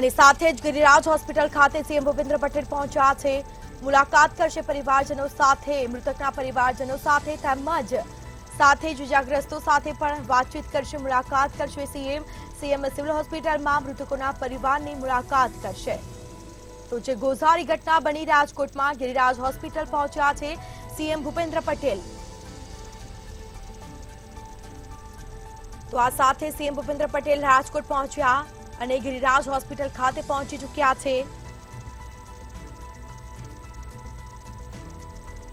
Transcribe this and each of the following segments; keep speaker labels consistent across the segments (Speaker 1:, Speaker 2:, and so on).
Speaker 1: અને સાથે જ ગિરિરાજ હોસ્પિટલ ખાતે સીએમ ભૂપેન્દ્ર પટેલ પહોંચ્યા છે, મુલાકાત કરશે પરિવારજનો સાથે, મૃતકના પરિવારજનો સાથે, તેમજ સાથે જ ઇજાગ્રસ્તો સાથે પણ વાતચીત કરશે, મુલાકાત કરશે સીએમ સિવિલ હોસ્પિટલમાં મૃતકોના પરિવારની મુલાકાત કરશે। તો જે ગોઝારી ઘટના બની રાજકોટમાં ગિરિરાજ હોસ્પિટલ પહોંચ્યા છે સીએમ ભૂપેન્દ્ર પટેલ। તો આ સાથે સીએમ ભૂપેન્દ્ર પટેલ રાજકોટ પહોંચ્યા અને ગિરિરાજ હોસ્પિટલ ખાતે પહોંચી ચૂક્યા છે।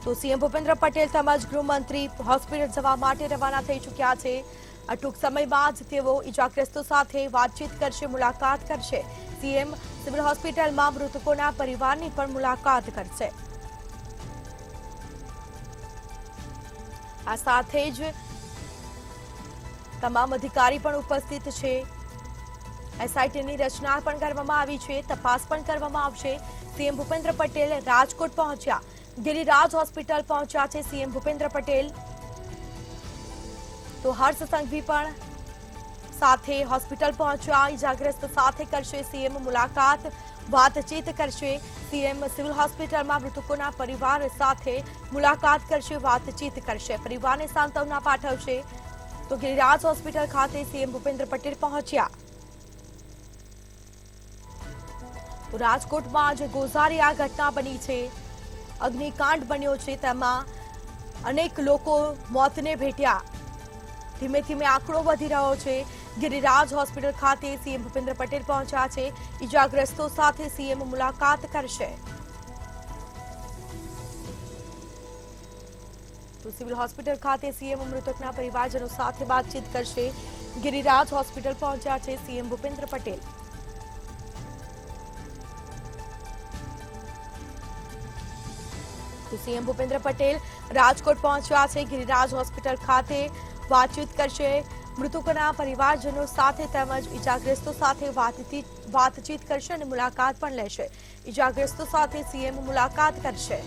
Speaker 1: તો સીએમ ભૂપેન્દ્ર પટેલ તેમજ ગૃહમંત્રી હોસ્પિટલ જવા માટે રવાના થઈ ચૂક્યા છે। ટૂંક સમયમાં જ તેઓ ઇજાગ્રસ્તો સાથે વાતચીત કરશે, મુલાકાત કરશે। સીએમ સિવિલ હોસ્પિટલમાં મૃતકોના પરિવારની પણ મુલાકાત કરશે। આ સાથે જ તમામ અધિકારી પણ ઉપસ્થિત છે। એસઆઈટીની રચના પણ કરવામાં આવી છે, તપાસ પણ કરવામાં આવશે। સીએમ ભૂપેન્દ્ર પટેલ રાજકોટ પહોંચ્યા, ગિરિરાજ હોસ્પિટલ પહોંચ્યા છે સીએમ ભૂપેન્દ્ર પટેલ। તો હર્ષ સંઘવી પણ સાથે હોસ્પિટલ પહોંચ્યા, ઇજાગ્રસ્ત સાથે કરશે સીએમ મુલાકાત, વાતચીત કરશે। સીએમ સિવિલ હોસ્પિટલમાં મૃતકોના પરિવાર સાથે મુલાકાત કરશે, વાતચીત કરશે, પરિવારને સાંત્વના પાઠવશે। તો ગિરિરાજ હોસ્પિટલ ખાતે સીએમ ભૂપેન્દ્ર પટેલ પહોંચ્યા। તો રાજકોટમાં જે ગોઝારી આ ઘટના બની છે, અગ્નિકાંડ બન્યો છે, તેમાં અનેક લોકો મોતને ભેટ્યા। ધીમે ધીમે આંકડો વધી રહ્યો છે। ગિરિરાજ હોસ્પિટલ ખાતે સીએમ ભૂપેન્દ્ર પટેલ પહોંચ્યા છે, ઇજાગ્રસ્તો સાથે સીએમ મુલાકાત કરશે। તો સિવિલ હોસ્પિટલ ખાતે સીએમ મૃતકના પરિવારજનો સાથે વાતચીત કરશે। ગિરિરાજ હોસ્પિટલ પહોંચ્યા છે સીએમ ભૂપેન્દ્ર પટેલ। તો સીએમ ભૂપેન્દ્ર પટેલ રાજકોટ પહોંચ્યા છે, ગિરિરાજ હોસ્પિટલ ખાતે વાતચીત કરશે, મૃતકોના પરિવારજનો સાથે તેમજ ઇજાગ્રસ્તો સાથે વાતચીત કરશે અને મુલાકાત પણ લેશે। ઇજાગ્રસ્તો સાથે સીએમ મુલાકાત કરશે।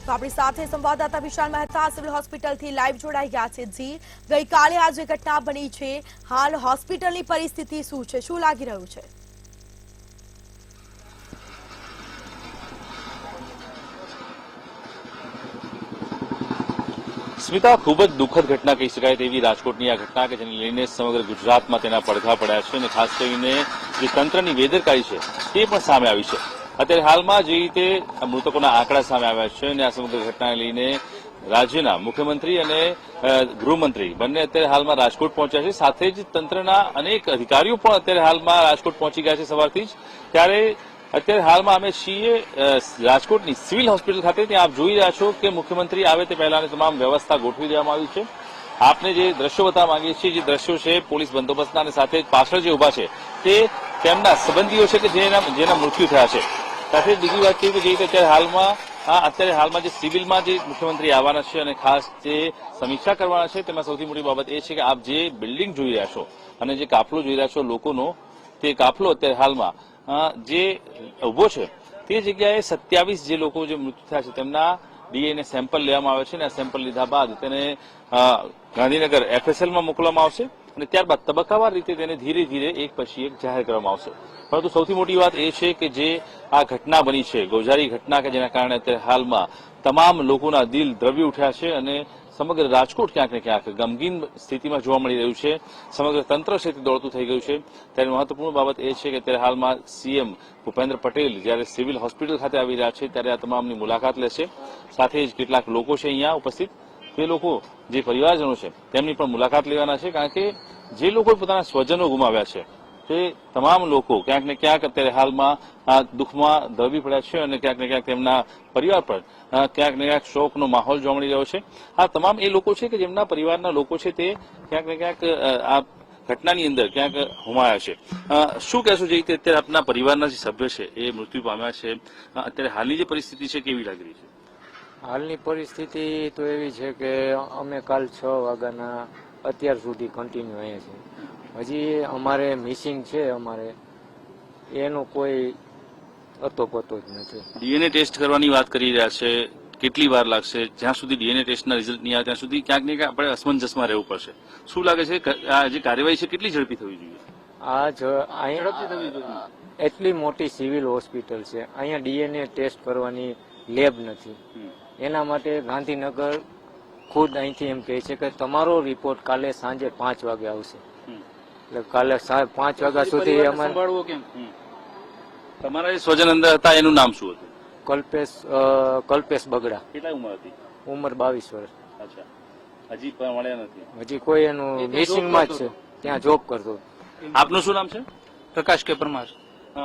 Speaker 1: તો આપણી સાથે સંવાદદાતા વિશાલ મહેતા સિવિલ હોસ્પિટલથી લાઈવ જોડાઈ ગયા છે। જી, ગઈકાલે આ જે ઘટના બની છે, હાલ હોસ્પિટલની પરિસ્થિતિ શું છે, શું લાગી રહ્યું છે?
Speaker 2: સ્મિતા, ખૂબ જ દુઃખદ ઘટના કહી શકાય તેવી રાજકોટની આ ઘટના કે જેને લઈને સમગ્ર ગુજરાતમાં તેના પડઘા પડ્યા છે અને ખાસ કરીને જે તંત્રની બેદરકારી છે તે પણ સામે આવી છે। અત્યારે હાલમાં જે રીતે મૃતકોના આંકડા સામે આવ્યા છે અને આ સમગ્ર ઘટનાને લઈને રાજ્યના મુખ્યમંત્રી અને ગૃહમંત્રી બંને અત્યારે હાલમાં રાજકોટ પહોંચ્યા છે, સાથે જ તંત્રના અનેક અધિકારીઓ પણ અત્યારે હાલમાં રાજકોટ પહોંચી ગયા છે સવારથી જ। ત્યારે અત્યારે હાલમાં અમે છીએ રાજકોટની સિવિલ હોસ્પિટલ ખાતે। ત્યાં આપ જોઈ રહ્યા છો કે મુખ્યમંત્રી આવે તે પહેલાની તમામ વ્યવસ્થા ગોઠવી દેવામાં આવી છે। આપને જે દ્રશ્યો બતાવવા માંગીએ છીએ, જે દ્રશ્યો છે પોલીસ બંદોબસ્તના અને સાથે પાછળ જે ઉભા છે તે તેમના સંબંધીઓ છે કે જેના મૃત્યુ થયા છે। સાથે જ બીજી વાત છે કે જે રીતે અત્યારે હાલમાં જે સિવિલમાં જે મુખ્યમંત્રી આવવાના છે અને ખાસ જે સમીક્ષા કરવાના છે, તેમાં સૌથી મોટી બાબત એ છે કે આપ જે બિલ્ડિંગ જોઈ રહ્યા છો અને જે કાફલો જોઈ રહ્યા છો લોકોનો, તે કાફલો અત્યારે હાલમાં જે ઉભો છે તે જગ્યાએ 27 જે લોકો જે મૃત્યુ થયા છે તેમના ડીએનએ સેમ્પલ લેવામાં આવે છે અને આ સેમ્પલ લીધા બાદ તેને ગાંધીનગર એફએસએલમાં મોકલવામાં આવશે અને ત્યારબાદ તબક્કાવાર રીતે તેને ધીરે ધીરે એક પછી એક જાહેર કરવામાં આવશે। પરંતુ સૌથી મોટી વાત એ છે કે જે આ ઘટના બની છે, ગોઝારી ઘટના કે જેના કારણે અત્યારે હાલમાં તમામ લોકોના દિલ દ્રવી ઉઠ્યા છે અને સમગ્ર રાજકોટ ક્યાંક ને ક્યાંક ગમગીન સ્થિતિમાં જોવા મળી રહ્યું છે। સમગ્ર તંત્ર છે તે દોડતું થઈ ગયું છે। ત્યારે મહત્વપૂર્ણ બાબત એ છે કે અત્યારે હાલમાં સીએમ ભૂપેન્દ્ર પટેલ જ્યારે સિવિલ હોસ્પિટલ ખાતે આવી રહ્યા છે ત્યારે આ તમામની મુલાકાત લેશે। સાથે જ કેટલાક લોકો છે અહીંયા ઉપસ્થિત, તે લોકો જે પરિવારજનો છે તેમની પણ મુલાકાત લેવાના છે, કારણ કે જે લોકો પોતાના સ્વજનો ગુમાવ્યા છે તે તમામ લોકો ક્યાંક ને ક્યાંક અત્યારે હાલમાં આ દુઃખમાં દબી પડ્યા છે અને ક્યાંક ને ક્યાંક તેમના પરિવાર પર ક્યાંક ને ક્યાંક શોકનો માહોલ જોવા મળી રહ્યો છે। આ તમામ એ લોકો છે કે જેમના પરિવારના લોકો છે તે ક્યાંક ને ક્યાંક આ ઘટનાની અંદર ક્યાંક હોમાયા છે। શું કહેશો જે રીતે અત્યારે આપના પરિવારના જે સભ્ય છે એ મૃત્યુ પામ્યા છે, અત્યારે હાલની જે પરિસ્થિતિ છે કેવી લાગી રહી છે?
Speaker 3: હાલની પરિસ્થિતિ તો એવી છે કે અમે કાલ 6 વાગ્યાના અત્યાર સુધી કન્ટિન્યુ અહીંયા છે। હજી અમારે મિસિંગ છે, અમારે એનો કોઈ અતો પતો જ નથી।
Speaker 2: ડીએનએ ટેસ્ટ કરવાની વાત કરી રહ્યા છે, કેટલી વાર લાગશે? જ્યાં સુધી ડીએનએ ટેસ્ટના રિઝલ્ટ નહીં આવે ત્યાં સુધી ક્યાંક ને ક્યાંક આપણે અસમંજસમાં રહેવું પડશે। શું લાગે છે આ જે કાર્યવાહી છે કેટલી ઝડપી થવી જોઈએ?
Speaker 3: અહીંયા એટલી મોટી સિવિલ હોસ્પિટલ છે, અહીંયા ડીએનએ ટેસ્ટ કરવાની લેબ નથી. એના માટે ગાંધીનગર ખુદ અહીંથી એમ કહે છે કે તમારો રિપોર્ટ કાલે સાંજે 5 વાગે આવશે. એટલે કાલે 5 વાગ્યા સુધી અમારે
Speaker 2: તમારા જે સ્વજન અંદર હતા એનું નામ શું હતું?
Speaker 3: કલ્પેશ બગડા.
Speaker 2: કેટલા ઉંમર હતી?
Speaker 3: ઉંમર 22 વર્ષ.
Speaker 2: અચ્છા, હજી પણ મળ્યા નથી?
Speaker 3: હજી કોઈ એનું મિસિંગમાં જ છે, ત્યાં જોબ કરતો.
Speaker 2: આપનું શું નામ છે?
Speaker 4: પ્રકાશ કે પરમાર.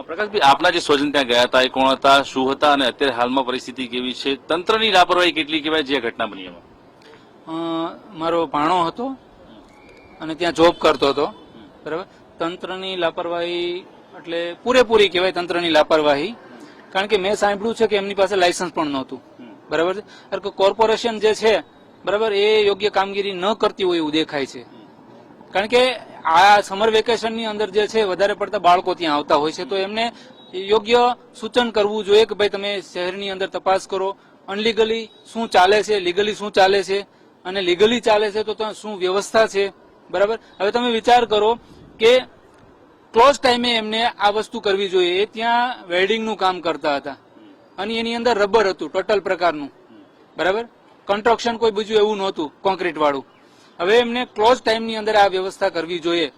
Speaker 2: પ્રકાશભાઈ, આપના જે સ્વજન ત્યાં ગયા હતા એ કોણ હતા, શું હતા, અને અત્યારે હાલમાં પરિસ્થિતિ કેવી છે? તંત્રની લાપરવાહી કેટલી કહેવાય જે ઘટના બની એમાં?
Speaker 4: મારો ભાણો હતો અને ત્યાં જોબ કરતો હતો. બરાબર, તંત્રની લાપરવાહી એટલે પૂરેપૂરી કહેવાય તંત્રની લાપરવાહી. કારણ કે મેં સાંભળ્યું છે કે એમની પાસે લાયસન્સ પણ નહોતું. બરાબર છે, કારણ કે કોર્પોરેશન જે છે બરાબર એ યોગ્ય કામગીરી ન કરતી હોય એવું દેખાય છે. કારણ કે આ સમર વેકેશનની અંદર જે છે વધારે પડતા બાળકો ત્યાં આવતા હોય છે, તો એમને યોગ્ય સૂચન કરવું જોઈએ કે ભાઈ તમે શહેરની અંદર તપાસ કરો, અનલીગલી શું ચાલે છે, લીગલી શું ચાલે છે, અને લીગલી ચાલે છે તો ત્યાં શું વ્યવસ્થા છે. બરાબર, હવે તમે વિચાર કરો કે ક્લોઝ ટાઈમે એમને આ વસ્તુ કરવી જોઈએ. એ ત્યાં વેલ્ડિંગનું કામ કરતા હતા અને એની અંદર રબર હતું ટોટલ પ્રકારનું. બરાબર, કન્સ્ટ્રક્શન કોઈ બીજું એવું નહોતું કોન્ક્રીટ વાળું. હવે એમને ક્લોઝ ટાઈમની અંદર આ વ્યવસ્થા કરવી જોઈએ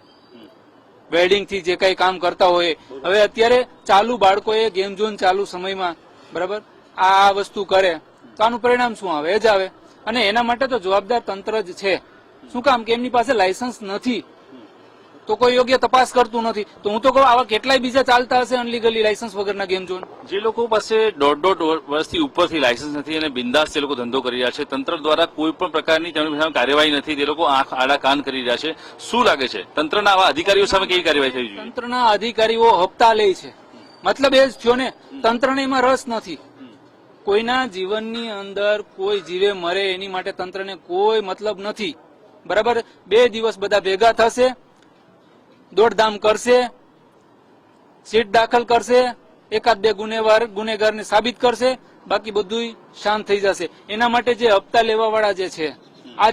Speaker 4: વેલ્ડિંગ થી જે કઈ કામ કરતા હોય. હવે અત્યારે ચાલુ બાળકોએ ગેમ ઝોન ચાલુ સમયમાં બરાબર આ વસ્તુ કરે તો આનું પરિણામ શું આવે? એ જ આવે. અને એના માટે તો જવાબદાર તંત્ર જ છે. શું કામ કે એમની પાસે લાયસન્સ નથી તો કોઈ યોગ્ય તપાસ કરતું નથી. તો હું તો કહું આવા કેટલાય બીજા ચાલતા હશે અનલીગલી લાયસન્સ વગરના ગેમ ઝોન.
Speaker 2: જે લોકો પાસે દોઢ વર્ષથી ઉપરથી લાયસન્સ નથી અને બિંદાસ તે લોકો ધંધો કરી રહ્યા છે, તંત્ર દ્વારા કોઈ પણ પ્રકારની તેમની સામે કાર્યવાહી નથી, તે લોકો આંખ આડા કાન કરી રહ્યા છે. શું લાગે છે તંત્રના આવા અધિકારીઓ સામે કેવી કાર્યવાહી થવી જોઈએ?
Speaker 4: તંત્રના અધિકારીઓ હપ્તા લે છે, મતલબ એ જ થયો ને, તંત્રને એમાં રસ નથી. કોઈના જીવનની અંદર કોઈ જીવે મરે એની માટે તંત્રને કોઈ મતલબ નથી. બરાબર, 2 દિવસ બધા ભેગા થશે, દોડધામ કરશે, સીટ દાખલ કરશે, એકાદ 2 ગુનેગારને સાબિત કરશે, બાકી બધું શાંત થઈ જશે. એના માટે જે હપ્તા લેવા વાળા જે છે આ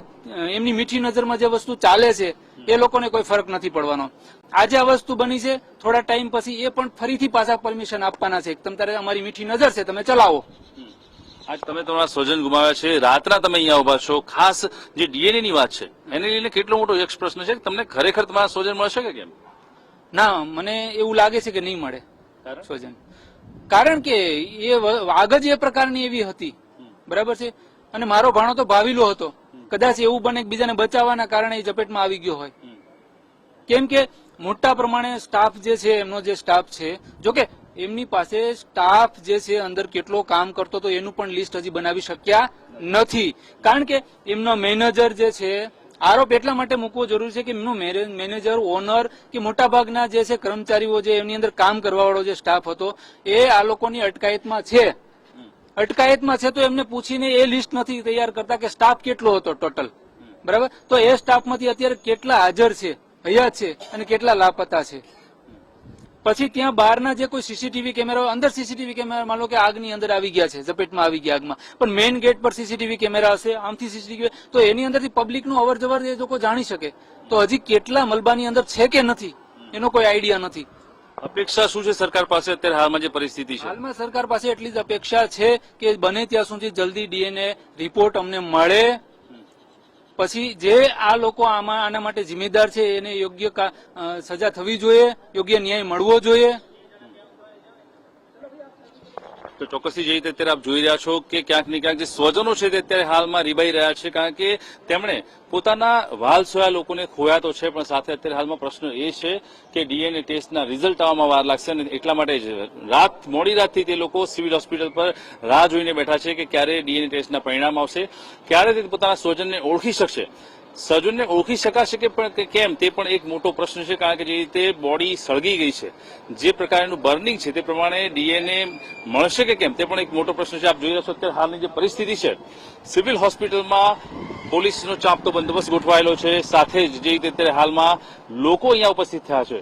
Speaker 4: એમની મીઠી નજરમાં જે વસ્તુ ચાલે છે એ લોકોને કોઈ ફરક નથી પડવાનો. આજે આ વસ્તુ બની છે, થોડા ટાઈમ પછી એ પણ ફરીથી પાછા પરમિશન આપવાના છે. તમારે અમારી મીઠી નજર છે, તમે ચલાવો.
Speaker 2: આજ તમે તમારા સ્વજન ગુમાવ્યા છે, રાતના તમે અહીંયા ઉભા છો, ખાસ જે ડીએનએ ની વાત છે એને લઈને કેટલો મોટો એક પ્રશ્ન છે, તમને ખરેખર તમારા સ્વજન મળશે કે કેમ?
Speaker 4: ના, મને એવું લાગે છે કે નહીં મળે સ્વજન. કારણ કે એ આગ જ એ પ્રકારની એવી હતી. બરાબર છે, અને મારો ભાણો તો ભાવિલો હતો. કદાચ એવું બને કે બીજાને બચાવવાના કારણે એ ઝપેટમાં આવી ગયો હોય. કેમ કે મોટા પ્રમાણે સ્ટાફ જે છે એમનો જે સ્ટાફ છે, જોકે એમની પાસે સ્ટાફ જે છે અંદર કેટલો કામ કરતો તો એનું પણ લિસ્ટ હજી બનાવી શક્યા નથી. કારણ કે એમનો મેનેજર જે છે, આરોપ એટલા માટે મૂકવો જરૂરી છે કે એમનો મેનેજર, ઓનર કે મોટા ભાગના જે છે કર્મચારીઓ જે એમની અંદર કામ કરવા વાળો જે સ્ટાફ હતો એ આ લોકોની અટકાયતમાં છે. તો એમને પૂછીને એ લિસ્ટ નથી તૈયાર કરતા કે સ્ટાફ કેટલો હતો ટોટલ. બરાબર, તો એ સ્ટાફમાંથી અત્યારે કેટલા હાજર છે, હયાત છે, અને કેટલા લાપતા છે. પછી ત્યાં બહારના જે કોઈ સીસીટીવી કેમેરા, અંદર સીસીટીવી કેમેરા માનો કે આગની અંદર આવી ગયા છે, ઝપેટમાં આવી ગયા આગમાં, પણ મેઇન ગેટ પર સીસીટીવી કેમેરા હશે, આમથી સીસીટીવી, તો એની અંદરથી પબ્લિકનું અવર જવર એ લોકો જાણી શકે. તો હજી કેટલા મલબાની અંદર છે કે નથી એનો કોઈ આઈડિયા નથી.
Speaker 2: અપેક્ષા શું છે સરકાર પાસે અત્યારે હાલમાં જે પરિસ્થિતિ છે?
Speaker 4: હાલમાં સરકાર પાસે એટલી જ અપેક્ષા છે કે બને ત્યાં સુધી જલ્દી ડીએનએ રિપોર્ટ અમને મળે, પછી જે આ લોકો આના માટે જિમ્મેદાર છે એને યોગ્ય સજા થવી જોઈએ, યોગ્ય ન્યાય મળવો જોઈએ.
Speaker 2: તો ચોક્કસથી જે રીતે અત્યારે આપ જોઈ રહ્યા છો કે ક્યાંક ને ક્યાંક જે સ્વજનો છે તે અત્યારે હાલમાં રીબાઈ રહ્યા છે, કારણ કે તેમણે પોતાના વાલ સોયા લોકોને ખોયા તો છે, પણ સાથે અત્યારે હાલમાં પ્રશ્ન એ છે કે ડીએનએ ટેસ્ટના રિઝલ્ટ આવવામાં વાર લાગશે, અને એટલા માટે જ મોડી રાતથી તે લોકો સિવિલ હોસ્પિટલ પર રાહ જોઈને બેઠા છે કે ક્યારે ડીએનએ ટેસ્ટના પરિણામ આવશે, ક્યારે તે પોતાના સ્વજનને ઓળખી શકશે. સજનને ઓળખી શકાશે કે કેમ તે પણ એક મોટો પ્રશ્ન છે, કારણ કે જે રીતે બોડી સળગી ગઈ છે, જે પ્રકારનું બર્નિંગ છે તે પ્રમાણે ડીએનએ મળશે કે કેમ તે પણ એક મોટો પ્રશ્ન છે. આપ જોઈ રહ્યા છો અત્યારે હાલની જે પરિસ્થિતિ છે, સિવિલ હોસ્પિટલમાં પોલીસનો ચાંપતો બંદોબસ્ત ગોઠવાયેલો છે, સાથે જ જે રીતે અત્યારે હાલમાં લોકો અહીંયા ઉપસ્થિત થયા છે.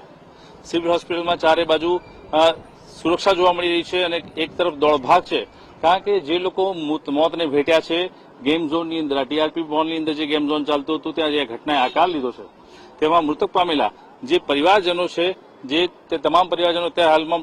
Speaker 2: સિવિલ હોસ્પિટલમાં ચારે બાજુ સુરક્ષા જોવા મળી રહી છે અને એક તરફ દોડભાગ છે, કારણ કે જે લોકો મોતને ભેટ્યા છે ગેમ ઝોનની અંદર, ટીઆરપી મોલની અંદર જે ગેમ ઝોન ચાલતું હતું ત્યાં જે ઘટનાએ આકાર લીધો છે, તેમાં મૃતક પામેલા જે પરિવારજનો છે જે તે તમામ પરિવારજનો અત્યારે હાલમાં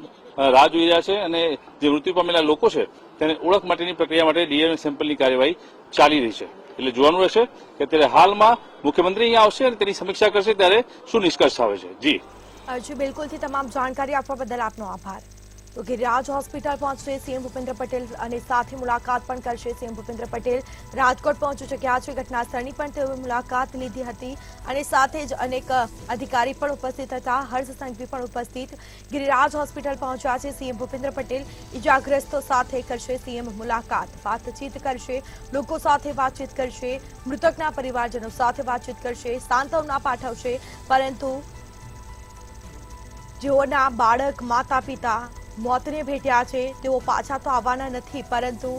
Speaker 2: રાહ જોઈ રહ્યા છે અને જે મૃત્યુ પામેલા લોકો છે તેને ઓળખ માટેની પ્રક્રિયા માટે ડીએનએ સેમ્પલની કાર્યવાહી ચાલી રહી છે. એટલે જોવાનું રહેશે કે અત્યારે હાલમાં મુખ્યમંત્રી અહીંયા આવશે અને તેની સમીક્ષા કરશે ત્યારે શું નિષ્કર્ષ આવે છે.
Speaker 1: જી બિલકુલથી તમામ જાણકારી આપવા બદલ આપનો આભાર. તો ગિરિરાજ હોસ્પિટલ પહોંચશે સીએમ ભૂપેન્દ્ર પટેલ અને સાથે મુલાકાત પણ કરશે સીએમ ભૂપેન્દ્ર પટેલ. રાજકોટ પહોંચી ચૂક્યા છે. ઘટના સ્થળની પણ તેઓએ મુલાકાત લીધી હતી અને સાથે જ અનેક અધિકારી પણ ઉપસ્થિત હતા. હર્ષ સંઘવી પણ ઉપસ્થિત. ગિરિરાજ હોસ્પિટલ પહોંચ્યા છે સીએમ ભૂપેન્દ્ર પટેલ. ઇજાગ્રસ્તો સાથે કરશે સીએમ મુલાકાત, વાતચીત કરશે, લોકો સાથે વાતચીત કરશે, મૃતકના પરિવારજનો સાથે વાતચીત કરશે, સાંત્વના પાઠવશે. પરંતુ જેઓના બાળક, માતા પિતા મોતને ભેટ્યા છે તેઓ પાછા તો આવવાના નથી, પરંતુ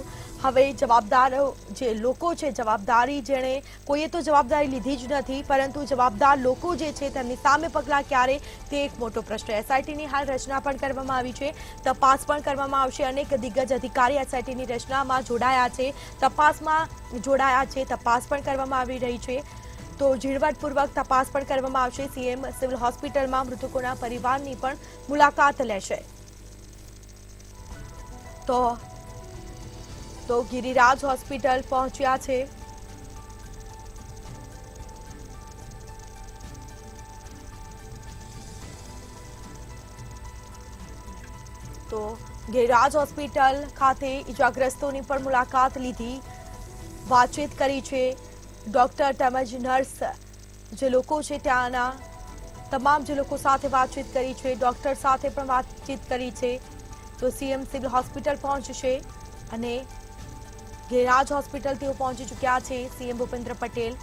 Speaker 1: હવે જવાબદાર જે લોકો છે, જવાબદારી જેણે કોઈએ તો જવાબદારી લીધી જ નથી, પરંતુ જવાબદાર લોકો જે છે તેમની સામે પગલાં ક્યારે, તે એક મોટો પ્રશ્ન. એસઆઈટીની હાલ રચના પણ કરવામાં આવી છે, તપાસ પણ કરવામાં આવશે. અનેક દિગ્ગજ અધિકારી એસઆઈટીની રચનામાં જોડાયા છે, તપાસમાં જોડાયા છે, તપાસ પણ કરવામાં આવી રહી છે. તો ઝીણવટપૂર્વક તપાસ પણ કરવામાં આવશે. સીએમ સિવિલ હોસ્પિટલમાં મૃતકોના પરિવારની પણ મુલાકાત લેશે. તો ગિરિરાજ હોસ્પિટલ પહોંચ્યા છે. તો ગિરિરાજ હોસ્પિટલ ખાતે ઇજાગ્રસ્તોની પણ મુલાકાત લીધી, વાતચીત કરી છે. ડોક્ટર તેમજ નર્સ જે લોકો છે ત્યાંના તમામ જે લોકો સાથે વાતચીત કરી છે, ડોક્ટર સાથે પણ વાતચીત કરી છે. તો સીએમ સિવિલ હોસ્પિટલ પહોંચશે અને ગિરિરાજ હોસ્પિટલ તેઓ પહોંચી ચૂક્યા છે. સીએમ ભૂપેન્દ્ર પટેલ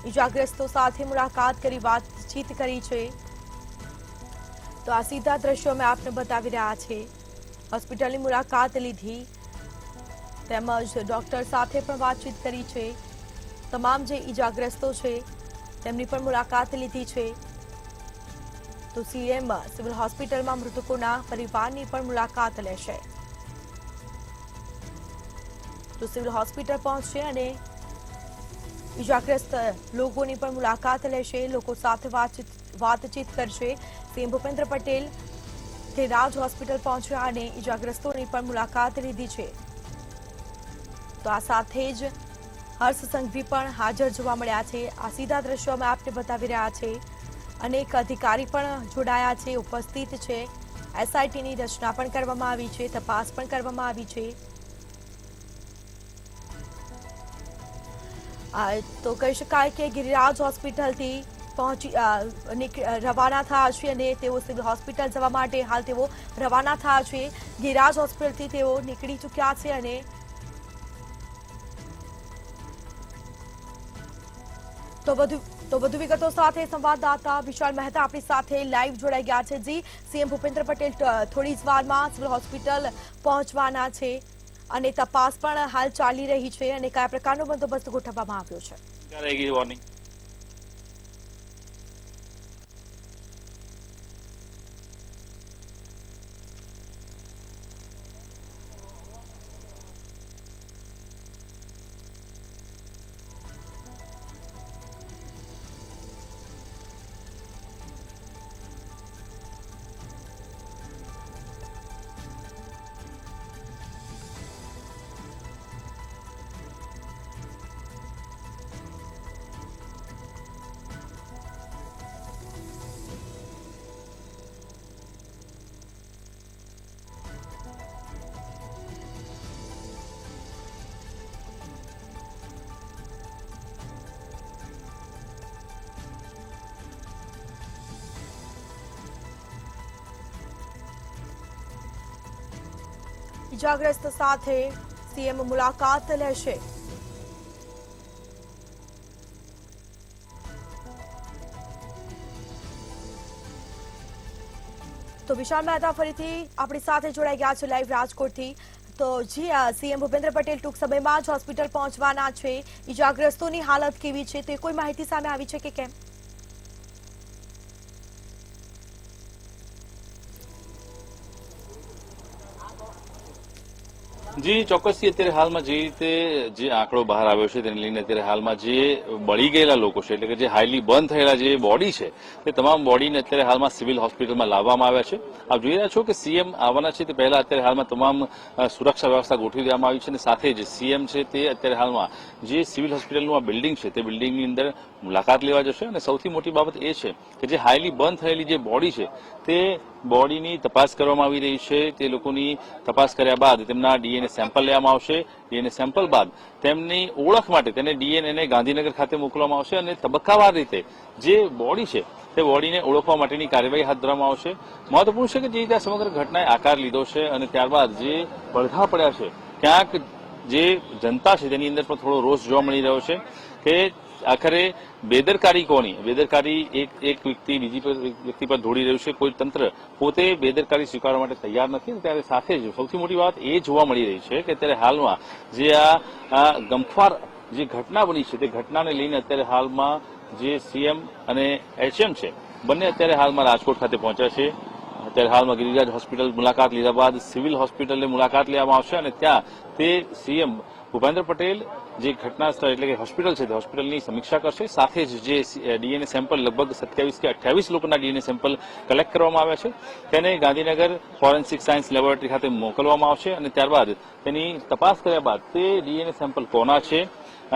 Speaker 1: ઇજાગ્રસ્તો સાથે મુલાકાત કરી, વાતચીત કરી છે. તો આ સીધા દ્રશ્યો અમે આપને બતાવી રહ્યા છે. હોસ્પિટલની મુલાકાત લીધી, તેમજ ડોક્ટર સાથે પણ વાતચીત કરી છે. તમામ જે ઇજાગ્રસ્તો છે તેમની પણ મુલાકાત લીધી છે. તો સીએમ સિવિલ હોસ્પિટલમાં મૃતકોના પરિવારની પણ મુલાકાત લેશે. તો સિવિલ હોસ્પિટલ પહોંચશે અને ઇજાગ્રસ્ત લોકોની પણ મુલાકાત લેશે, લોકો સાથે વાતચીત કરશે. સીએમ ભૂપેન્દ્ર પટેલ ગિરિરાજ હોસ્પિટલ પહોંચ્યા અને ઇજાગ્રસ્તોની પણ મુલાકાત લીધી છે. તો આ સાથે જ હર્ષ સંઘવી પણ હાજર જોવા મળ્યા છે. આ સીધા દ્રશ્યો અમે આપને બતાવી રહ્યા છે. અનેક અધિકારી પણ જોડાયા છે, ઉપસ્થિત છે. એસઆઈટીની રચના પણ કરવામાં આવી છે, તપાસ પણ કરવામાં આવી છે. તો કહી શકાય કે ગિરિરાજ હોસ્પિટલથી રવાના થયા છે અને તેઓ સિવિલ હોસ્પિટલ જવા માટે હાલ તેઓ રવાના થયા છે. ગિરિરાજ હોસ્પિટલથી તેઓ નીકળી ચૂક્યા છે અને તો વધુ વિગતો સાથે સંવાદદાતા વિશાલ મહેતા આપણી સાથે લાઈવ જોડાઈ ગયા છે. જી, સીએમ ભૂપેન્દ્ર પટેલ થોડી જ વારમાં સિવિલ હોસ્પિટલ પહોંચવાના છે અને તપાસ પણ હાલ ચાલી રહી છે અને કયા પ્રકારનો બંદોબસ્ત ગોઠવવામાં આવ્યો છે? ઇજાગ્રસ્ત સાથે સીએમ મુલાકાત લેશે. તો વિશાલ મહેતા ફરીથી આપણી સાથે જોડાઈ ગયા છે લાઈવ રાજકોટથી. તો જી, સીએમ ભૂપેન્દ્ર પટેલ ટૂંક સમયમાં જ હોસ્પિટલ પહોંચવાના છે. ઇજાગ્રસ્તોની હાલત કેવી છે તે કોઈ માહિતી સામે આવી છે કે કેમ?
Speaker 2: જી ચોક્કસથી અત્યારે હાલમાં જે રીતે જે આંકડો બહાર આવ્યો છે તેને લઈને અત્યારે હાલમાં જે બળી ગયેલા લોકો છે એટલે કે જે હાઈલી બંધ થયેલા જે બોડી છે તે તમામ બોડીને અત્યારે હાલમાં સિવિલ હોસ્પિટલમાં લાવવામાં આવ્યા છે. આપ જોઈ રહ્યા છો કે સીએમ આવવાના છે તે પહેલા અત્યારે હાલમાં તમામ સુરક્ષા વ્યવસ્થા ગોઠવી દેવામાં આવી છે અને સાથે જ સીએમ છે તે અત્યારે હાલમાં જે સિવિલ હોસ્પિટલનું આ બિલ્ડિંગ છે તે બિલ્ડિંગની અંદર મુલાકાત લેવા જશે અને સૌથી મોટી બાબત એ છે કે જે હાઈલી બંધ થયેલી જે બોડી છે તે બોડીની તપાસ કરવામાં આવી રહી છે. તે લોકોની તપાસ કર્યા બાદ તેમના ડીએનએ સેમ્પલ લેવામાં આવશે. ડીએનએ સેમ્પલ બાદ તેમની ઓળખ માટે તેને ડીએનએને ગાંધીનગર ખાતે મોકલવામાં આવશે અને તબક્કાવાર રીતે જે બોડી છે તે બોડીને ઓળખવા માટેની કાર્યવાહી હાથ ધરવામાં આવશે. મહત્વપૂર્ણ છે કે જે રીતે આ સમગ્ર ઘટનાએ આકાર લીધો છે અને ત્યારબાદ જે પડઘા પડ્યા છે ક્યાંક જે જનતા છે તેની અંદર પણ થોડો રોષ જોવા મળી રહ્યો છે કે આખરે બેદરકારી કોની? બેદરકારી એક વ્યક્તિ બીજી વ્યક્તિ પર ધોડી રહ્યું છે. કોઈ તંત્ર પોતે બેદરકારી સ્વીકારવા માટે તૈયાર નથી. ત્યારે સાથે જ સૌથી મોટી વાત એ જોવા મળી રહી છે કે અત્યારે હાલમાં જે આ ગમખ્વાર જે ઘટના બની છે તે ઘટનાને લઈને અત્યારે હાલમાં જે સીએમ અને એચએમ છે બંને અત્યારે હાલમાં રાજકોટ ખાતે પહોંચ્યા છે. અત્યારે હાલમાં ગિરિરાજ હોસ્પિટલ મુલાકાત લીધા બાદ સિવિલ હોસ્પિટલની મુલાકાત લેવામાં આવશે અને ત્યાં તે સીએમ ભૂપેન્દ્ર પટેલ જે ઘટના સ્થળ એટલે કે હોસ્પિટલ છે તે હોસ્પિટલની સમીક્ષા કરશે. સાથે જ જે ડીએનએ સેમ્પલ લગભગ 27 કે 28 લોકોના ડીએનએ સેમ્પલ કલેક્ટ કરવામાં આવ્યા છે તેને ગાંધીનગર ફોરેન્સિક સાયન્સ લેબોરેટરી ખાતે મોકલવામાં આવશે અને ત્યારબાદ તેની તપાસ કર્યા બાદ તે ડીએનએ સેમ્પલ કોના છે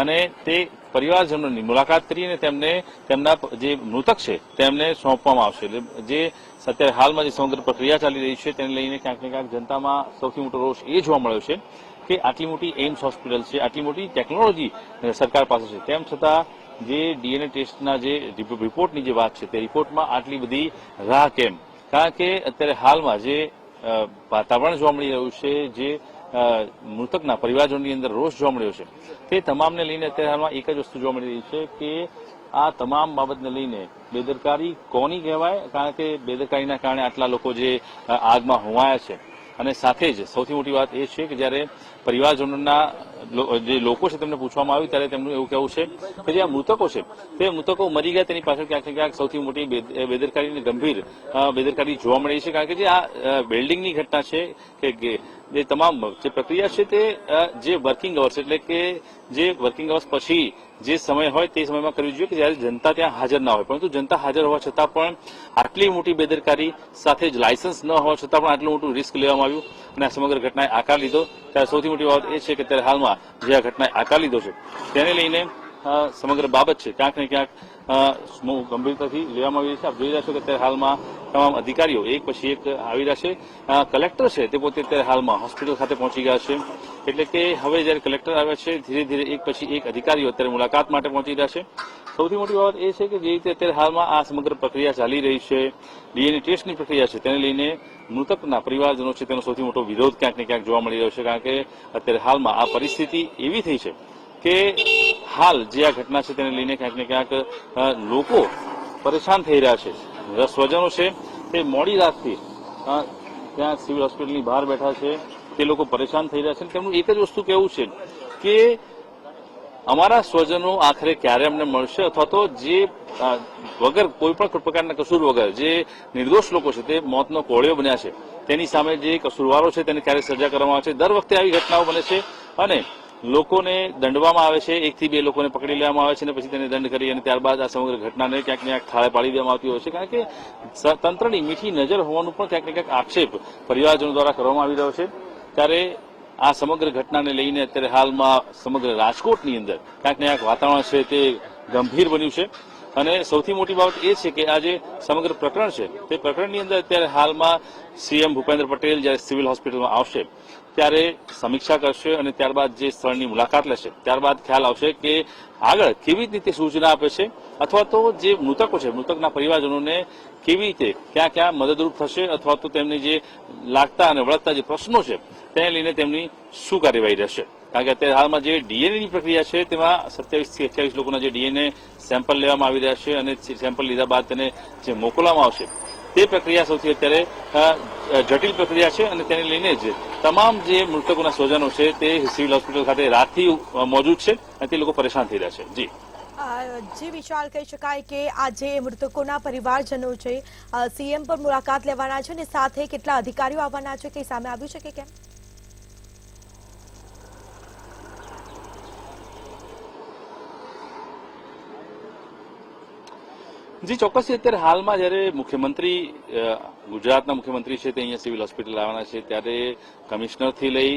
Speaker 2: અને તે પરિવારજનોની મુલાકાત કરીને તેમને તેમના જે મૃતક છે તેમને સોંપવામાં આવશે. જે અત્યારે હાલમાં જે સમગ્ર પ્રક્રિયા ચાલી રહી છે તેને લઈને ક્યાંક ને ક્યાંક જનતામાં સૌથી મોટો રોષ એ જોવા મળ્યો છે કે આટલી મોટી એમ્સ હોસ્પિટલ છે, આટલી મોટી ટેકનોલોજી સરકાર પાસે છે, તેમ છતાં જે ડીએનએ ટેસ્ટના જે રિપોર્ટની જે વાત છે તે રિપોર્ટમાં આટલી બધી રાહ કેમ? કારણ કે અત્યારે હાલમાં જે વાતાવરણ જોવા મળી રહ્યું છે, જે મૃતકના પરિવારજનોની અંદર રોષ જોવા મળ્યો છે તે તમામને લઈને અત્યારે હાલમાં એક જ વસ્તુ જોવા મળી રહી છે કે આ તમામ બાબતને લઈને બેદરકારી કોની કહેવાય? કારણ કે બેદરકારીના કારણે આટલા લોકો જે આગમાં હોવાયા છે. અને સાથે જ સૌથી મોટી વાત એ છે કે જ્યારે પરિવારજનોના જે લોકો છે તેમને પૂછવામાં આવ્યું ત્યારે તેમનું એવું કહેવું છે કે જે આ મૃતકો છે તે મૃતકો મરી ગયા તેની પાછળ ક્યાંક ને ક્યાંક સૌથી મોટી બેદરકારીની ગંભીર બેદરકારી જોવા મળી છે. કારણ કે જે આ બિલ્ડિંગની ઘટના છે કે જે તમામ જે પ્રક્રિયા છે તે જે વર્કિંગ અવર્સ એટલે કે જે વર્કિંગ અવર્સ પછી જે સમય હોય તે સમયમાં કરવી જોઈએ કે જ્યારે જનતા ત્યાં હાજર ના હોય. પરંતુ જનતા હાજર હોવા છતાં પણ આટલી મોટી બેદરકારી સાથે જ લાયસન્સ ન હોવા છતાં પણ આટલું મોટું રિસ્ક લેવામાં આવ્યું અને આ સમગ્ર ઘટનાએ આકાર લીધો. ત્યારે સૌથી મોટી બાબત એ છે કે અત્યારે હાલમાં જે આ ઘટનાએ આકાર લીધો છે તેને લઈને સમગ્ર બાબત છે ક્યાંક ને ક્યાંક ગંભીરતાથી લેવામાં આવી રહી છે. આપ જોઈ રહ્યા છો કે અત્યારે હાલમાં તમામ અધિકારીઓ એક પછી એક આવી રહ્યા છે. કલેક્ટર છે તે પોતે અત્યારે હાલમાં હોસ્પિટલ ખાતે પહોંચી ગયા છે. એટલે કે હવે જયારે કલેક્ટર આવ્યા છે ધીરે ધીરે એક પછી એક અધિકારીઓ અત્યારે મુલાકાત માટે પહોંચી રહ્યા છે. સૌથી મોટી બાબત એ છે કે જે રીતે અત્યારે હાલમાં આ સમગ્ર પ્રક્રિયા ચાલી રહી છે, ડીએનએ ટેસ્ટની પ્રક્રિયા છે તેને લઈને મૃતકના પરિવારજનો છે તેનો સૌથી મોટો વિરોધ ક્યાંક ને ક્યાંક જોવા મળી રહ્યો છે. કારણ કે અત્યારે હાલમાં આ પરિસ્થિતિ એવી થઈ છે કે હાલ જે આ ઘટના છે તેને લઈને ક્યાંક ને ક્યાંક લોકો પરેશાન થઈ રહ્યા છે. સ્વજનો છે તે મોડી રાતથી ત્યાં સિવિલ હોસ્પિટલની બહાર બેઠા છે. તે લોકો પરેશાન થઈ રહ્યા છે. તેમનું એક જ વસ્તુ કહેવું છે કે અમારા સ્વજનો આખરે ક્યારે અમને મળશે અથવા તો જે વગર કોઈ પણ પ્રકારના કસૂર વગર જે નિર્દોષ લોકો છે તે મોતનો કોળિયો બન્યા છે તેની સામે જે કસૂરવારો છે તેને ક્યારે સજા કરવામાં આવે છે. દર વખતે આવી ઘટનાઓ બને છે અને લોકોને દંડવામાં આવે છે. 1 થી 2 લોકોને પકડી લેવામાં આવે છે અને પછી તેને દંડ કરી અને ત્યારબાદ આ સમગ્ર ઘટનાને ક્યાંક ને ક્યાંક થાળે પાડી દેવામાં આવતી હોય છે. કારણ કે તંત્રની મીઠી નજર હોવાનું પણ ક્યાંક ને ક્યાંક આક્ષેપ પરિવારજનો દ્વારા કરવામાં આવી રહ્યો છે. ત્યારે આ સમગ્ર ઘટનાને લઈને અત્યારે હાલમાં સમગ્ર રાજકોટની અંદર ક્યાંક ને ક્યાંક વાતાવરણ છે તે ગંભીર બન્યું છે. અને સૌથી મોટી બાબત એ છે કે આ જે સમગ્ર પ્રકરણ છે તે પ્રકરણની અંદર અત્યારે હાલમાં સીએમ ભૂપેન્દ્ર પટેલ જ્યારે સિવિલ હોસ્પિટલમાં આવશે ત્યારે સમીક્ષા કરશે અને ત્યારબાદ જે સ્થળની મુલાકાત લેશે ત્યારબાદ ખ્યાલ આવશે કે આગળ કેવી રીતે સૂચના આપે છે અથવા તો જે મૃતકો છે મૃતકના પરિવારજનોને કેવી રીતે ક્યાં ક્યાં મદદરૂપ થશે અથવા તો તેમની જે લાગતા અને વળગતા જે પ્રશ્નો છે તેને લઈને તેમની શું કાર્યવાહી રહેશે. કારણ કે અત્યારે હાલમાં જે ડીએનએની પ્રક્રિયા છે તેમાં 27 થી 28 લોકોના જે ડીએનએ સેમ્પલ લેવામાં આવી રહ્યા છે અને સેમ્પલ લીધા બાદ તેને જે મોકલવામાં આવશે તે પ્રક્રિયા સૌથી અત્યારે જટિલ પ્રક્રિયા છે અને તેને લઈને જ તમામ જે મૃતકોના સ્વજનો છે તે સિવિલ હોસ્પિટલ ખાતે રાતથી મોજૂદ છે અને તે લોકો પરેશાન થઈ રહ્યા છે. જી
Speaker 1: જે વિશાલ કહી શકાય કે આ જે મૃતકોના પરિવારજનો છે સીએમ પર મુલાકાત લેવાના છે અને સાથે કેટલા અધિકારીઓ આવવાના છે કંઈ સામે આવ્યું છે કે કેમ?
Speaker 2: જી ચોક્કસથી અત્યારે હાલમાં જયારે મુખ્યમંત્રી ગુજરાતના મુખ્યમંત્રી છે તે અહીંયા સિવિલ હોસ્પિટલ આવવાના છે ત્યારે કમિશનરથી લઈ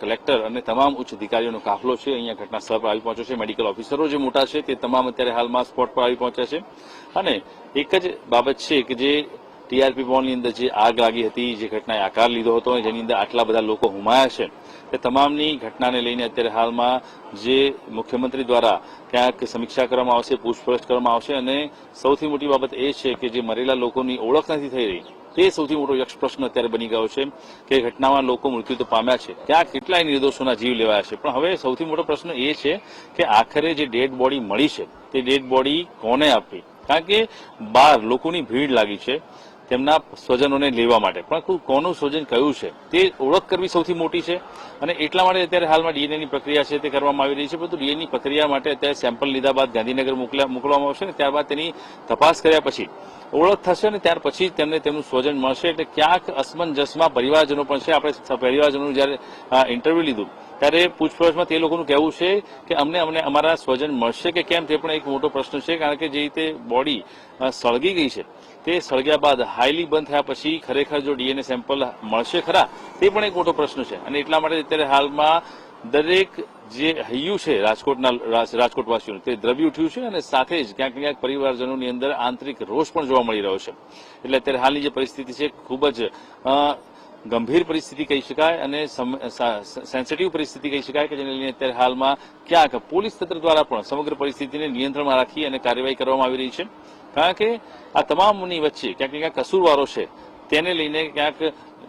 Speaker 2: કલેક્ટર અને તમામ ઉચ્ચ અધિકારીઓનો કાફલો છે અહીંયા ઘટના સ્થળ પર આવી પહોંચ્યો છે. મેડિકલ ઓફિસરો જે મોટા છે તે તમામ અત્યારે હાલમાં સ્પોટ પર આવી પહોંચ્યા છે અને એક જ બાબત છે કે જે ટીઆરપી મોલની અંદર જે આગ લાગી હતી, જે ઘટનાએ આકાર લીધો હતો, જેની અંદર આટલા બધા લોકો હુમાયા છે, તે તમામની ઘટનાને લઈને અત્યારે હાલમાં જે મુખ્યમંત્રી દ્વારા ક્યાંક સમીક્ષા કરવામાં આવશે, પૂછપરછ કરવામાં આવશે અને સૌથી મોટી બાબત એ છે કે જે મરેલા લોકોની ઓળખ નથી થઈ રહી તે સૌથી મોટો યક્ષ પ્રશ્ન અત્યારે બની ગયો છે કે ઘટનામાં લોકો મૃત્યુ તો પામ્યા છે, ક્યાં કેટલાય નિર્દોષોના જીવ લેવાયા છે, પણ હવે સૌથી મોટો પ્રશ્ન એ છે કે આખરે જે ડેડ બોડી મળી છે તે ડેડ બોડી કોને આપવી? કારણ કે બહાર લોકોની ભીડ લાગી છે તેમના સ્વજનોને લેવા માટે, પણ કોનું સ્વજન કયું છે તે ઓળખ કરવી સૌથી મોટી છે અને એટલા માટે અત્યારે હાલમાં ડીએનએની પ્રક્રિયા છે તે કરવામાં આવી રહી છે. પરંતુ ડીએનએની પ્રક્રિયા માટે અત્યારે સેમ્પલ લીધા બાદ ગાંધીનગર મોકલવામાં આવશે ને ત્યારબાદ તેની તપાસ કર્યા પછી ઓળખ થશે અને ત્યાર પછી તેમને તેમનું સ્વજન મળશે. એટલે ક્યાંક અસમંજસમાં પરિવારજનો પણ છે. આપણે પરિવારજનોનું જયારે ઇન્ટરવ્યુ લીધું ત્યારે પૂછપરછમાં તે લોકોનું કહેવું છે કે અમને અમારા સ્વજન મળશે કે કેમ તે પણ એક મોટો પ્રશ્ન છે. કારણ કે જે રીતે બોડી સળગી ગઈ છે તે સળગ્યા બાદ હાઈલી બંધ થયા પછી ખરેખર જો ડીએનએ સેમ્પલ મળશે ખરા તે પણ એક મોટો પ્રશ્ન છે અને એટલા માટે અત્યારે હાલમાં દરેક જે હૈયું છે રાજકોટવાસીઓનું તે દ્રવી ઉઠ્યું છે અને સાથે જ ક્યાંક ને ક્યાંક પરિવારજનોની અંદર આંતરિક રોષ પણ જોવા મળી રહ્યો છે. એટલે અત્યારે હાલની જે પરિસ્થિતિ છે ખૂબ જ ગંભીર પરિસ્થિતિ કહી શકાય અને સેન્સિટિવ પરિસ્થિતિ કહી શકાય કે જેને લઈને અત્યારે હાલમાં ક્યાંક પોલીસ તંત્ર દ્વારા પણ સમગ્ર પરિસ્થિતિને નિયંત્રણમાં રાખી અને કાર્યવાહી કરવામાં આવી રહી છે. કારણ કે આ તમામની વચ્ચે ક્યાંક ને ક્યાંક કસૂરવારો છે તેને લઈને ક્યાંક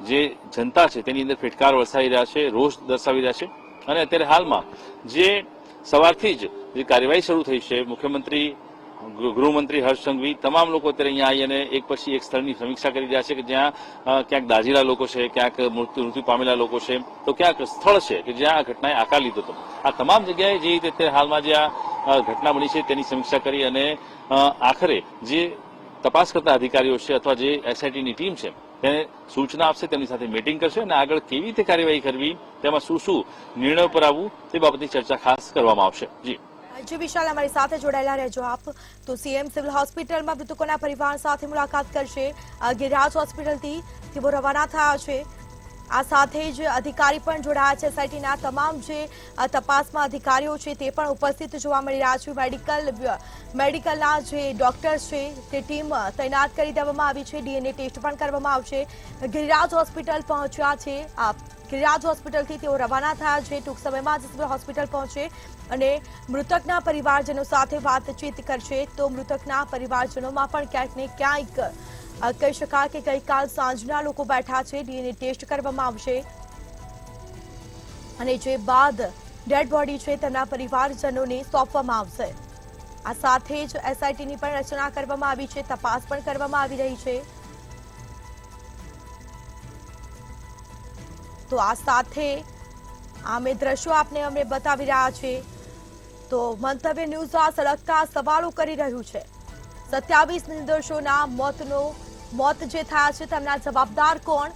Speaker 2: જે જનતા છે તેની અંદર ફેટકાર વરસાવી રહ્યા છે, રોષ દર્શાવી રહ્યા છે અને અત્યારે હાલમાં જે સવારથી જ જે કાર્યવાહી શરૂ થઈ છે, મુખ્યમંત્રી, ગૃહમંત્રી હર્ષ સંઘવી તમામ લોકો અત્યારે અહીંયા આવી અને એક પછી એક સ્થળની સમીક્ષા કરી રહ્યા છે કે જ્યાં ક્યાંક દાઝેલા લોકો છે, ક્યાંક મૃત્યુ પામેલા લોકો છે, તો ક્યાંક સ્થળ છે કે જ્યાં આ ઘટનાએ આકાર લીધો હતો. આ તમામ જગ્યાએ જે રીતે અત્યારે હાલમાં જે આ ઘટના બની છે તેની સમીક્ષા કરી અને આખરે જે તપાસ કરતા અધિકારીઓ છે અથવા જે એસઆઈટીની ટીમ છે તેને સૂચના આપશે, તેમની સાથે મીટિંગ કરશે અને આગળ કેવી રીતે કાર્યવાહી કરવી, તેમાં શું શું નિર્ણયો પર આવવું તે બાબતની ચર્ચા ખાસ કરવામાં આવશે. જી
Speaker 1: વિશાલ, અમારી સાથે જોડાયેલા રહેજો આપ. તો સીએમ સિવિલ હોસ્પિટલમાં મૃતકોના પરિવાર સાથે મુલાકાત કરશે. ગિરિરાજ હોસ્પિટલથી તેઓ રવાના થયા છે. આ સાથે જ અધિકારી પણ જોડાયા છે. એસઆઈટીના તમામ જે તપાસમાં અધિકારીઓ છે તે પણ ઉપસ્થિત જોવા મળી રહ્યા છે. મેડિકલના જે ડોક્ટર્સ છે તે ટીમ તૈનાત કરી દેવામાં આવી છે. ડીએનએ ટેસ્ટ પણ કરવામાં આવશે. ગિરિરાજ હોસ્પિટલ પહોંચ્યા છે. ગિરિરાજ હોસ્પિટલથી તેઓ રવાના થયા છે. ટૂંક સમયમાં જ સિવિલ હોસ્પિટલ પહોંચે અને મૃતકના પરિવારજનો સાથે વાતચીત કરશે. તો મૃતકના પરિવારજનોમાં પણ ક્યાંક ને ક્યાંક કહી શકાય કે ગઈકાલ સાંજના લોકો બેઠા છે. ડીએનએ ટેસ્ટ કરવામાં આવશે અને જે બાદ ડેડ બોડી છે તેમના પરિવારજનોને સોંપવામાં આવશે. આ સાથે જ એસઆઈટીની પણ રચના કરવામાં આવી છે. તપાસ પણ કરવામાં આવી રહી છે. તો આ સાથે અમે દ્રશ્યો આપને અમને બતાવી રહ્યા છે. તો મંતવ્ય ન્યૂઝ આ સળગતા સવાલો કરી રહ્યું છે. 27 નિર્દોષોના મોત જે થયા છે તેમના જવાબદાર કોણ?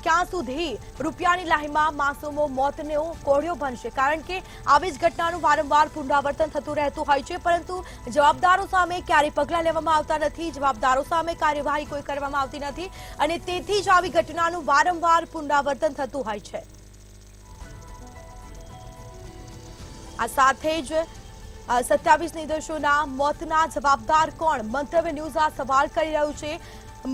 Speaker 1: ક્યાં સુધી રૂપિયાની લાહીમાં માસૂમો મોતનો કોળિયો બનશે? કારણ કે આવી જ ઘટનાનું વારંવાર પુનરાવર્તન થતું રહેતું હોય છે, પરંતુ જવાબદારો સામે ક્યારેય પગલાં લેવામાં આવતા નથી, જવાબદારો સામે કાર્યવાહી કોઈ કરવામાં આવતી નથી અને તેથી જ આવી ઘટનાનું વારંવાર પુનરાવર્તન થતું હોય છે. આ સાથે જ 27 નિર્દોષોના મોતના જવાબદાર કોણ? મંતવ્ય ન્યૂઝ આ સવાલ કરી રહ્યું છે.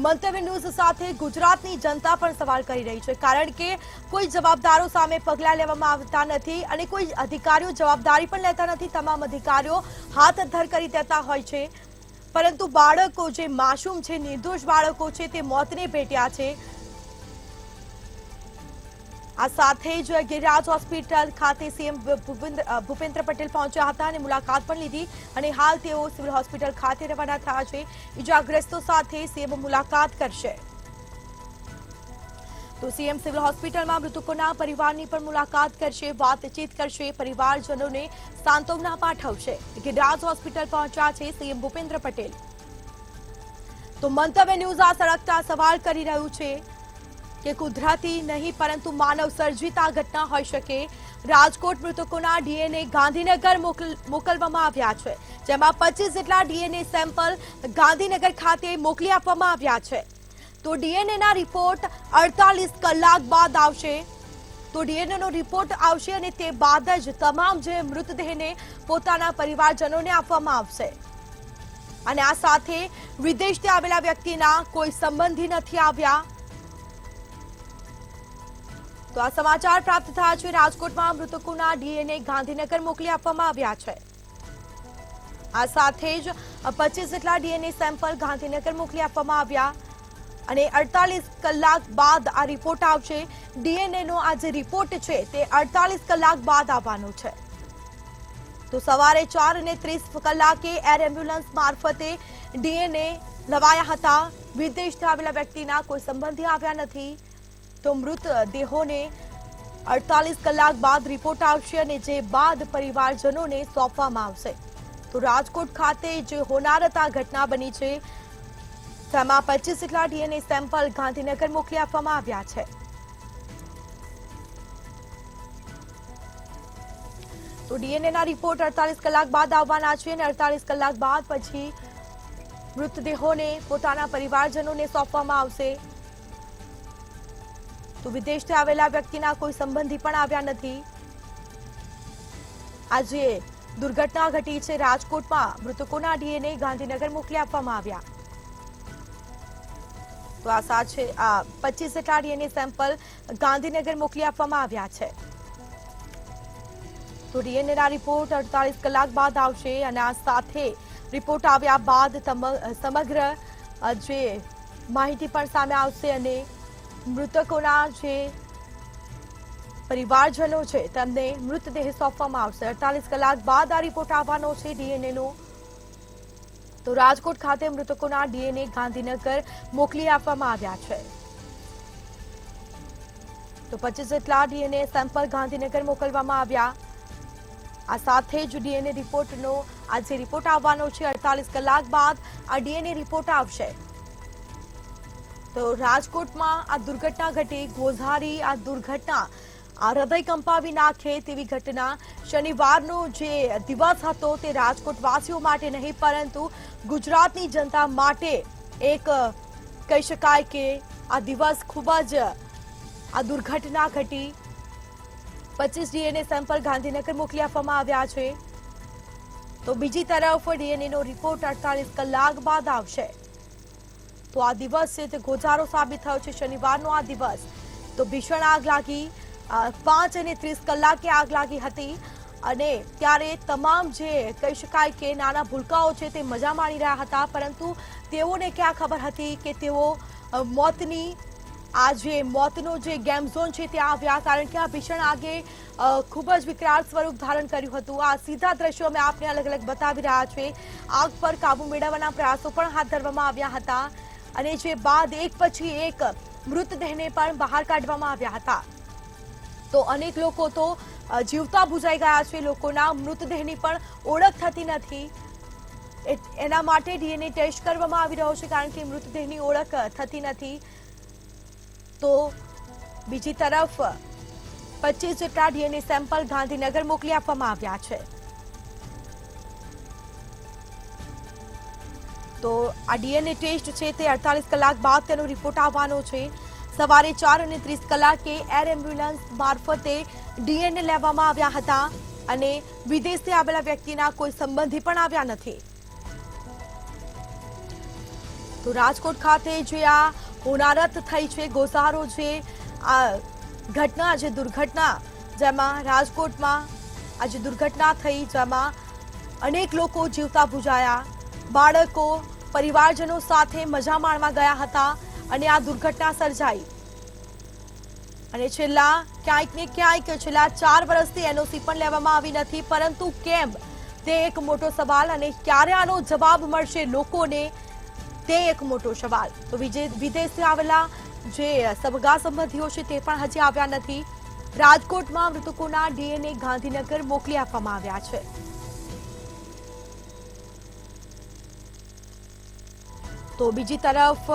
Speaker 1: મંતવ્ય ન્યૂઝ સાથે ગુજરાતની જનતા પણ સવાલ કરી રહી છે, કારણ કે કોઈ જવાબદારો સામે પગલાં લેવામાં આવતા નથી અને કોઈ અધિકારીઓ જવાબદારી પણ લેતા નથી. તમામ અધિકારીઓ હાથ ધર કરી દેતા હોય છે, પરંતુ બાળકો જે માસૂમ છે, નિર્દોષ બાળકો છે, તે મોતને ભેટ્યા છે. આ સાથે જ ગિરિરાજ હોસ્પિટલ ખાતે સીએમ ભૂપેન્દ્ર પટેલ પહોંચ્યા હતા અને મુલાકાત પણ લીધી અને હાલ તેઓ સિવિલ હોસ્પિટલ ખાતે રવાના થયા છે. ઇજાગ્રસ્તો સાથે સીએમ મુલાકાત કરશે. તો સીએમ સિવિલ હોસ્પિટલમાં મૃતકોના પરિવારની પણ મુલાકાત કરશે, વાતચીત કરશે, પરિવારજનોને સાંત્વના પાઠવશે. ગિરિરાજ હોસ્પિટલ પહોંચ્યા છે સીએમ ભૂપેન્દ્ર પટેલ. તો મંતવ્ય ન્યૂઝ આ સળગતા સવાલ કરી રહ્યું છે કે કુદરતી નહીં પરંતુ માનવ સર્જિત આ ઘટના હોઈ શકે। રાજકોટ મૃતકોના ડીએનએ ગાંધીનગર મોકલવામાં આવ્યા છે, જેમાં 25 જેટલા ડીએનએ સેમ્પલ ગાંધીનગર ખાતે મોકલી આપવામાં આવ્યા છે। તો ડીએનએના રિપોર્ટ 48 કલાક બાદ આવશે। તો ડીએનએનો રિપોર્ટ આવશે અને તે બાદ જ તમામ જે મૃતદેહને પોતાના પરિવારજનોને આપવામાં આવશે। અને આ સાથે વિદેશથી આવેલા વ્યક્તિના કોઈ સંબંધી નથી આવ્યા। તો આ સમાચાર પ્રાપ્ત થયા છે। રાજકોટમાં મૃતકોના ડીએનએ ગાંધીનગર મોકલી આપવામાં આવ્યા છે। આ સાથે જ 25 જેટલા ડીએનએ સેમ્પલ ગાંધીનગર મોકલી આપવામાં આવ્યા અને 48 કલાક બાદ આ રિપોર્ટ આવશે। ડીએનએનો આ જે રિપોર્ટ છે તે 48 કલાક બાદ આવવાનો છે। તો સવારે 4:30 કલાકે એર એમ્બ્યુલન્સ મારફતે ડીએનએ લવાયા હતા। વિદેશથી આવેલા વ્યક્તિના કોઈ સંબંધી આવ્યા નથી। તો મૃતદેહોને 48 કલાક બાદ રિપોર્ટ આવશે અને જે બાદ પરિવારજનોને સોંપવામાં આવશે। તો રાજકોટ ખાતે જે હોનારત આ ઘટના બની છે તેમાં 25 જેટલા ડીએનએ સેમ્પલ ગાંધીનગર મોકલી આપવામાં આવ્યા છે। તો ડીએનએના રિપોર્ટ 48 કલાક બાદ આવવાના છે અને 48 કલાક બાદ પછી મૃતદેહોને પોતાના પરિવારજનોને સોંપવામાં આવશે। તો વિદેશથી આવેલા વ્યક્તિના કોઈ સંબંધી પણ આવ્યા નથી। આજે દુર્ઘટના ઘટી છે રાજકોટમાં, મૃતકોના ડીએનએ ગાંધીનગર મોકલી આપવામાં આવ્યા। તો આ સાથે 25 જેટલા ડીએનએ સેમ્પલ ગાંધીનગર મોકલી આપવામાં આવ્યા છે। તો ડીએનએના રિપોર્ટ 48 કલાક બાદ આવશે અને આ સાથે રિપોર્ટ આવ્યા બાદ સમગ્ર જે માહિતી પણ સામે આવશે અને મૃતકોના જે પરિવારજનો છે તેમને મૃતદેહ સોંપવામાં આવશે। 48 કલાક બાદ આ રિપોર્ટ આવવાનો છે ડીએનએનો। તો રાજકોટ ખાતે મૃતકોના ડીએનએ ગાંધીનગર મોકલી આપવામાં આવ્યા છે। તો 25 જેટલા ડીએનએ સેમ્પલ ગાંધીનગર મોકલવામાં આવ્યા। આ સાથે જ ડીએનએ રિપોર્ટનો આજે રિપોર્ટ આવવાનો છે। 48 કલાક બાદ આ ડીએનએ રિપોર્ટ આવશે। તો રાજકોટમાં આ દુર્ઘટના ઘટી, ગોઝારી આ દુર્ઘટના આ હૃદય કંપાવી નાખે તેવી ઘટના। શનિવારનો જે દિવસ હતો તે રાજકોટવાસીઓ માટે નહીં પરંતુ ગુજરાતની જનતા માટે એક કહી શકાય કે આ દિવસ ખૂબ જ આ દુર્ઘટના ઘટી। 25 ડીએનએ સેમ્પલ ગાંધીનગર મોકલી આપવામાં આવ્યા છે। તો બીજી તરફ ડીએનએનો રિપોર્ટ 48 કલાક બાદ આવશે। તો આ દિવસ છે તે ગોઝારો સાબિત થયો છે। શનિવારનો આ દિવસ તો ભીષણ આગ લાગી, 5:30 કલાકે આગ લાગી હતી અને ત્યારે તમામ જે કહી શકાય કે નાના ભૂલકાઓ છે તે મજા માણી રહ્યા હતા, પરંતુ તેઓને ક્યાં ખબર હતી કે તેઓ મોતનો જે ગેમ ઝોન છે ત્યાં આવ્યા, કારણ કે આ ભીષણ આગે ખૂબ જ વિકરાળ સ્વરૂપ ધારણ કર્યું હતું। આ સીધા દ્રશ્યો અમે આપને અલગ અલગ બતાવી રહ્યા છીએ। આગ પર કાબુ મેળવવાના પ્રયાસો પણ હાથ ધરવામાં આવ્યા હતા અને જે બાદ એક પછી એક મૃતદેહને પણ બહાર કાઢવામાં આવ્યા હતા। તો અનેક લોકો તો જીવતા બુજાઈ ગયા છે। લોકોના મૃતદેહની પણ ઓળખ થતી નથી, એના માટે ડીએનએ ટેસ્ટ કરવામાં આવી રહ્યો છે, કારણ કે મૃતદેહની ઓળખ થતી નથી। તો બીજી તરફ 25 જેટલા ડીએનએ સેમ્પલ ગાંધીનગર મોકલી આપવામાં આવ્યા છે। તો આ ડીએનએ ટેસ્ટ છે તે 48 કલાક બાદ તેનો રિપોર્ટ આવવાનો છે। સવારે 4:30 કલાકે એર એમ્બ્યુલન્સ મારફતે ડીએનએ લેવામાં આવ્યા હતા અને વિદેશથી આવેલા વ્યક્તિના કોઈ સંબંધી પણ આવ્યા નથી। તો રાજકોટ ખાતે જે આ હોનારત થઈ છે, ગોઝારો છે આ ઘટના, જે દુર્ઘટના જેમાં રાજકોટમાં આજે દુર્ઘટના થઈ, જેમાં અનેક લોકો જીવતા બુજાયા, બાળકો પરિવારજનો સાથે મજા માણવા ગયા હતા અને આ દુર્ઘટના સર્જાઈ અને છેલ્લા ક્યાંક ને ક્યાંક છેલ્લા 4 વર્ષથી એનઓસી પણ લેવામાં આવી નથી, પરંતુ કેમ તે એક મોટો સવાલ અને ક્યારે આનો જવાબ મળશે લોકોને તે એક મોટો સવાલ। તો વિદેશથી આવેલા જે સગા સંબંધીઓ છે તે પણ હજી આવ્યા નથી। રાજકોટમાં મૃતકોના ડીએનએ ગાંધીનગર મોકલી આપવામાં આવ્યા છે। તો બીજી તરફ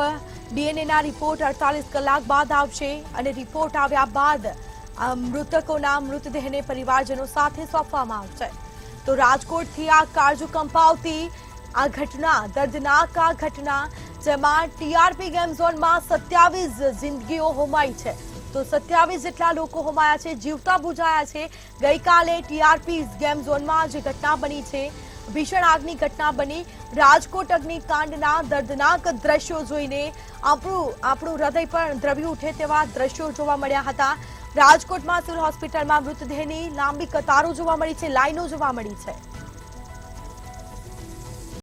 Speaker 1: ડીએનએના રિપોર્ટ 48 કલાક બાદ આવશે અને રિપોર્ટ આવ્યા બાદ મૃતકોના મૃતદેહને પરિવારજનો સાથે સોંપવામાં આવશે. તો રાજકોટથી આ કાળજુ કંપાવતી આ ઘટના, દર્દનાક આ ઘટના, જેમાં ટીઆરપી ગેમ ઝોનમાં 27 જિંદગીઓ હોમાઈ છે. તો 27 જેટલા લોકો હોમાયા છે, જીવતા બુજાયા છે. ગઈકાલે ટીઆરપી ગેમ ઝોનમાં જે ઘટના બની છે, ભીષણ આગની ઘટના બની. રાજકોટ અગ્નિકાંડના દર્દનાક દ્રશ્યો જોઈને આપણું હૃદય પણ દ્રવી ઉઠે તેવા દ્રશ્યો જોવા મળ્યા હતા. રાજકોટમાં સિવિલ હોસ્પિટલમાં મૃતદેહની લાંબી કતારો જોવા મળી છે, લાઈનો જોવા મળી છે.